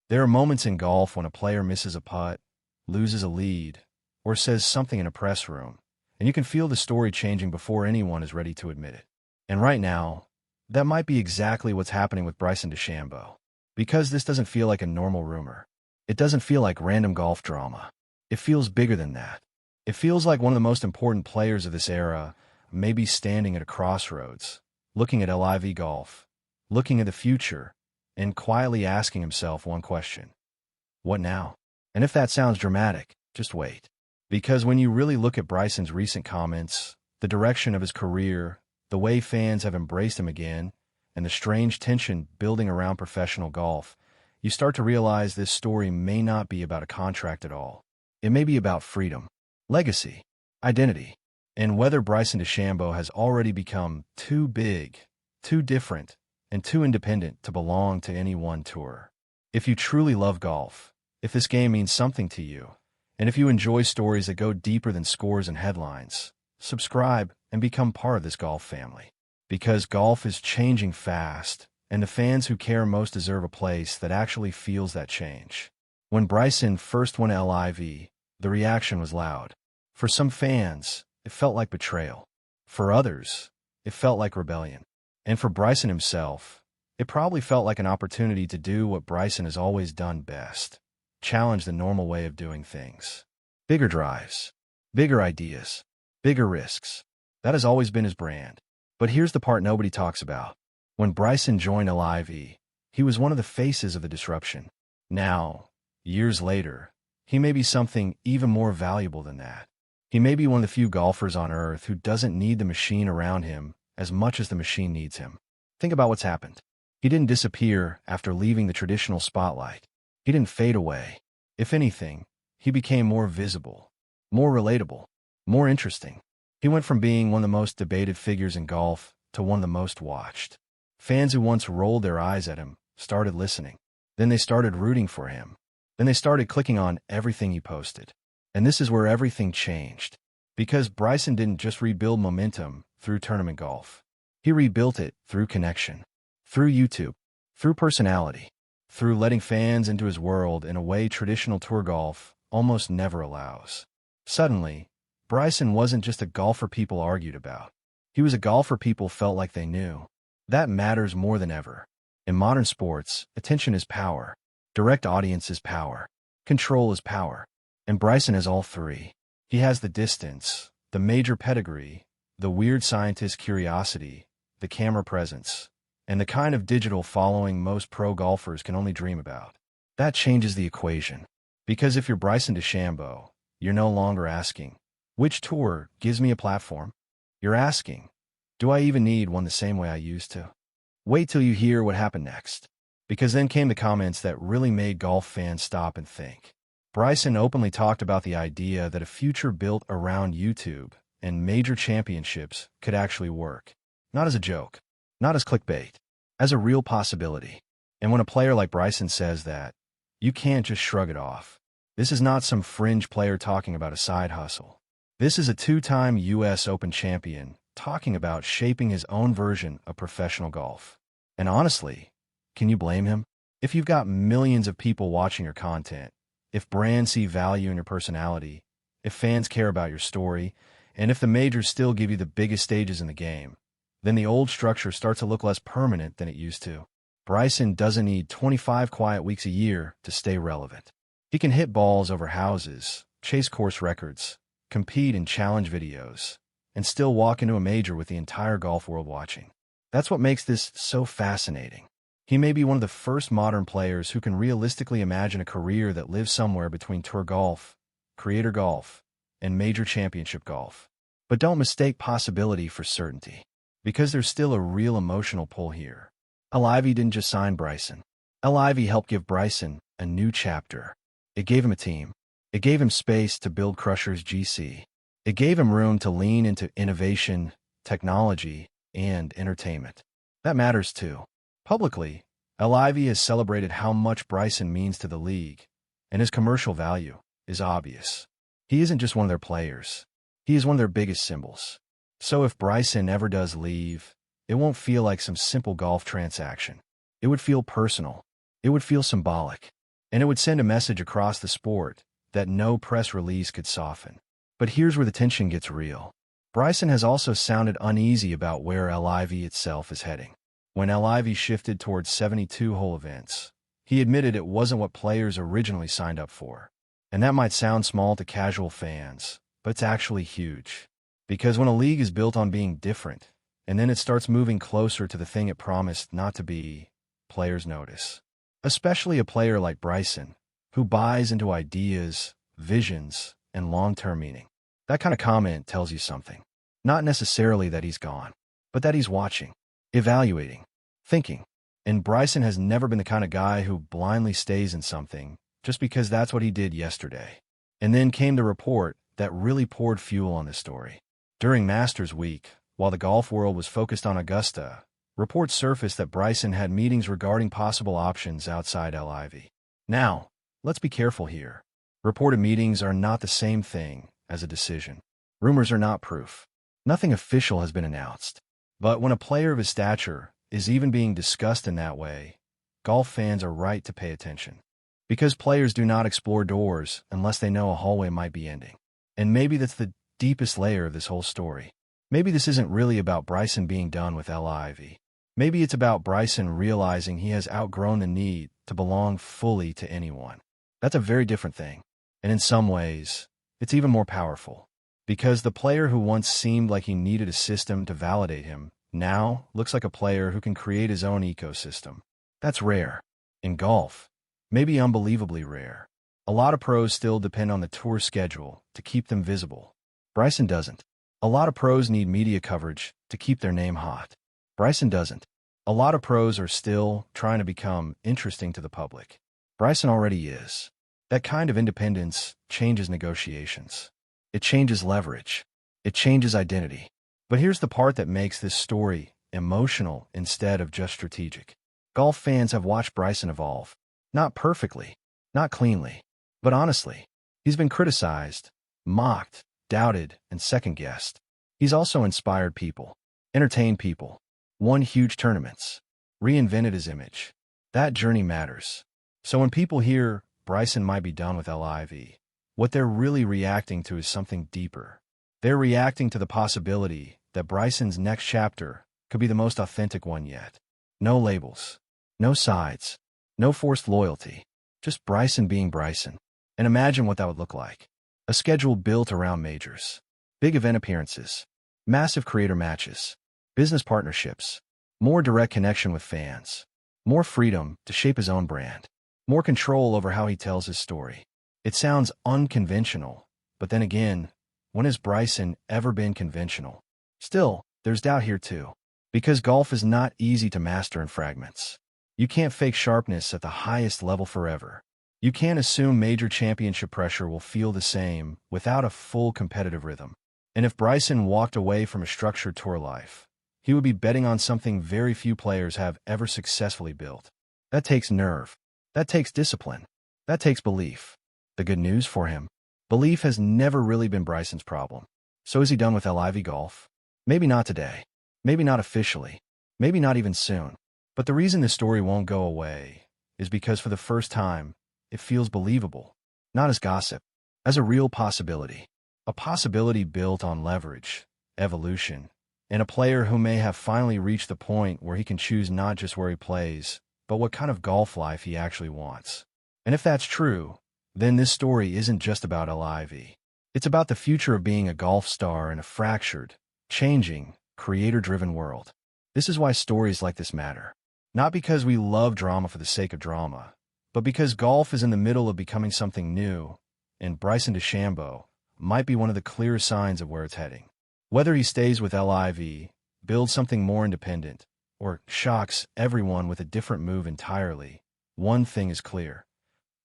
There are moments in golf when a player misses a putt, loses a lead, or says something in a press room, and you can feel the story changing before anyone is ready to admit it. And right now, that might be exactly what's happening with Bryson DeChambeau. Because this doesn't feel like a normal rumor. It doesn't feel like random golf drama. It feels bigger than that. It feels like one of the most important players of this era may be standing at a crossroads, looking at LIV Golf, looking at the future, and quietly asking himself one question. What now? And if that sounds dramatic, just wait. Because when you really look at Bryson's recent comments, the direction of his career, the way fans have embraced him again, and the strange tension building around professional golf, you start to realize this story may not be about a contract at all. It may be about freedom, legacy, identity, and whether Bryson DeChambeau has already become too big, too different, and too independent to belong to any one tour. If you truly love golf, if this game means something to you, and if you enjoy stories that go deeper than scores and headlines, subscribe and become part of this golf family. Because golf is changing fast, and the fans who care most deserve a place that actually feels that change. When Bryson first won LIV, the reaction was loud. For some fans, it felt like betrayal. For others, it felt like rebellion. And for Bryson himself, it probably felt like an opportunity to do what Bryson has always done best: challenge the normal way of doing things. Bigger drives, bigger ideas, bigger risks. That has always been his brand. But here's the part nobody talks about. When Bryson joined LIV, he was one of the faces of the disruption. Now, years later, he may be something even more valuable than that. He may be one of the few golfers on earth who doesn't need the machine around him as much as the machine needs him. Think about what's happened. He didn't disappear after leaving the traditional spotlight. He didn't fade away. If anything, he became more visible, more relatable, more interesting. He went from being one of the most debated figures in golf to one of the most watched. Fans who once rolled their eyes at him started listening. Then they started rooting for him. Then they started clicking on everything he posted. And this is where everything changed. Because Bryson didn't just rebuild momentum through tournament golf. He rebuilt it through connection, through YouTube, through personality, through letting fans into his world in a way traditional tour golf almost never allows. Suddenly, Bryson wasn't just a golfer people argued about. He was a golfer people felt like they knew. That matters more than ever. In modern sports, attention is power. Direct audience is power. Control is power. And Bryson has all three. He has the distance, the major pedigree, the weird scientist curiosity, the camera presence, and the kind of digital following most pro golfers can only dream about. That changes the equation. Because if you're Bryson DeChambeau, you're no longer asking, which tour gives me a platform? You're asking, do I even need one the same way I used to? Wait till you hear what happened next. Because then came the comments that really made golf fans stop and think. Bryson openly talked about the idea that a future built around YouTube and major championships could actually work. Not as a joke, not as clickbait, as a real possibility. And when a player like Bryson says that, you can't just shrug it off. This is not some fringe player talking about a side hustle. This is a two-time US Open champion talking about shaping his own version of professional golf. And honestly, can you blame him? If you've got millions of people watching your content, if brands see value in your personality, if fans care about your story, and if the majors still give you the biggest stages in the game, then the old structure starts to look less permanent than it used to. Bryson doesn't need 25 quiet weeks a year to stay relevant. He can hit balls over houses, chase course records, compete in challenge videos, and still walk into a major with the entire golf world watching. That's what makes this so fascinating. He may be one of the first modern players who can realistically imagine a career that lives somewhere between tour golf, creator golf, and major championship golf. But don't mistake possibility for certainty, because there's still a real emotional pull here. LIV didn't just sign Bryson. LIV helped give Bryson a new chapter. It gave him a team. It gave him space to build Crusher's GC. It gave him room to lean into innovation, technology, and entertainment. That matters too. Publicly, LIV has celebrated how much Bryson means to the league, and his commercial value is obvious. He isn't just one of their players. He is one of their biggest symbols. So if Bryson ever does leave, it won't feel like some simple golf transaction. It would feel personal. It would feel symbolic. and it would send a message across the sport that no press release could soften. But here's where the tension gets real. Bryson has also sounded uneasy about where LIV itself is heading. When LIV shifted towards 72-hole events, he admitted it wasn't what players originally signed up for. And that might sound small to casual fans, but it's actually huge. Because when a league is built on being different, and then it starts moving closer to the thing it promised not to be, players notice. Especially a player like Bryson, who buys into ideas, visions, and long-term meaning. That kind of comment tells you something. Not necessarily that he's gone, but that he's watching, evaluating, thinking. And Bryson has never been the kind of guy who blindly stays in something just because that's what he did yesterday. And then came the report that really poured fuel on this story. During Masters Week, while the golf world was focused on Augusta, reports surfaced that Bryson had meetings regarding possible options outside LIV. Now, let's be careful here. Reported meetings are not the same thing as a decision. Rumors are not proof. Nothing official has been announced. But when a player of his stature is even being discussed in that way, golf fans are right to pay attention. Because players do not explore doors unless they know a hallway might be ending. And maybe that's the deepest layer of this whole story. Maybe this isn't really about Bryson being done with LIV. Maybe it's about Bryson realizing he has outgrown the need to belong fully to anyone. That's a very different thing. And in some ways, it's even more powerful. Because the player who once seemed like he needed a system to validate him now looks like a player who can create his own ecosystem. That's rare. In golf, maybe unbelievably rare. A lot of pros still depend on the tour schedule to keep them visible. Bryson doesn't. A lot of pros need media coverage to keep their name hot. Bryson doesn't. A lot of pros are still trying to become interesting to the public. Bryson already is. That kind of independence changes negotiations. It changes leverage. It changes identity. But here's the part that makes this story emotional instead of just strategic. Golf fans have watched Bryson evolve. Not perfectly, not cleanly, but honestly. He's been criticized, mocked, doubted, and second-guessed. He's also inspired people, entertained people, won huge tournaments, reinvented his image. That journey matters. So when people hear Bryson might be done with LIV, what they're really reacting to is something deeper. They're reacting to the possibility that Bryson's next chapter could be the most authentic one yet. No labels, no sides, no forced loyalty, just Bryson being Bryson. And imagine what that would look like. A schedule built around majors, big event appearances, massive creator matches, business partnerships, more direct connection with fans, more freedom to shape his own brand, more control over how he tells his story. It sounds unconventional, but then again, when has Bryson ever been conventional? Still, there's doubt here too. Because golf is not easy to master in fragments. You can't fake sharpness at the highest level forever. You can't assume major championship pressure will feel the same without a full competitive rhythm. And if Bryson walked away from a structured tour life, he would be betting on something very few players have ever successfully built. That takes nerve. That takes discipline. That takes belief. The good news for him: belief has never really been Bryson's problem. So is he done with LIV Golf? Maybe not today. Maybe not officially. Maybe not even soon. But the reason this story won't go away is because for the first time, it feels believable. Not as gossip, as a real possibility. A possibility built on leverage, evolution, and a player who may have finally reached the point where he can choose not just where he plays, but what kind of golf life he actually wants. And if that's true, then this story isn't just about LIV. It's about the future of being a golf star in a fractured, changing, creator-driven world. This is why stories like this matter. Not because we love drama for the sake of drama, but because golf is in the middle of becoming something new, and Bryson DeChambeau might be one of the clear signs of where it's heading. Whether he stays with LIV, builds something more independent, or shocks everyone with a different move entirely, one thing is clear.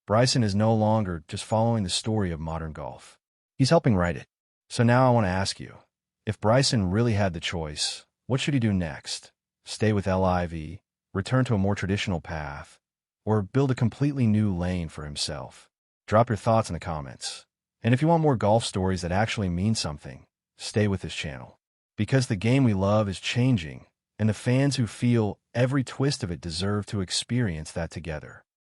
Bryson is no longer just following the story of modern golf. He's helping write it. So now I want to ask you, if Bryson really had the choice, what should he do next? Stay with LIV, return to a more traditional path, or build a completely new lane for himself? Drop your thoughts in the comments. And if you want more golf stories that actually mean something, stay with this channel. Because the game we love is changing, and the fans who feel every twist of it deserve to experience that together.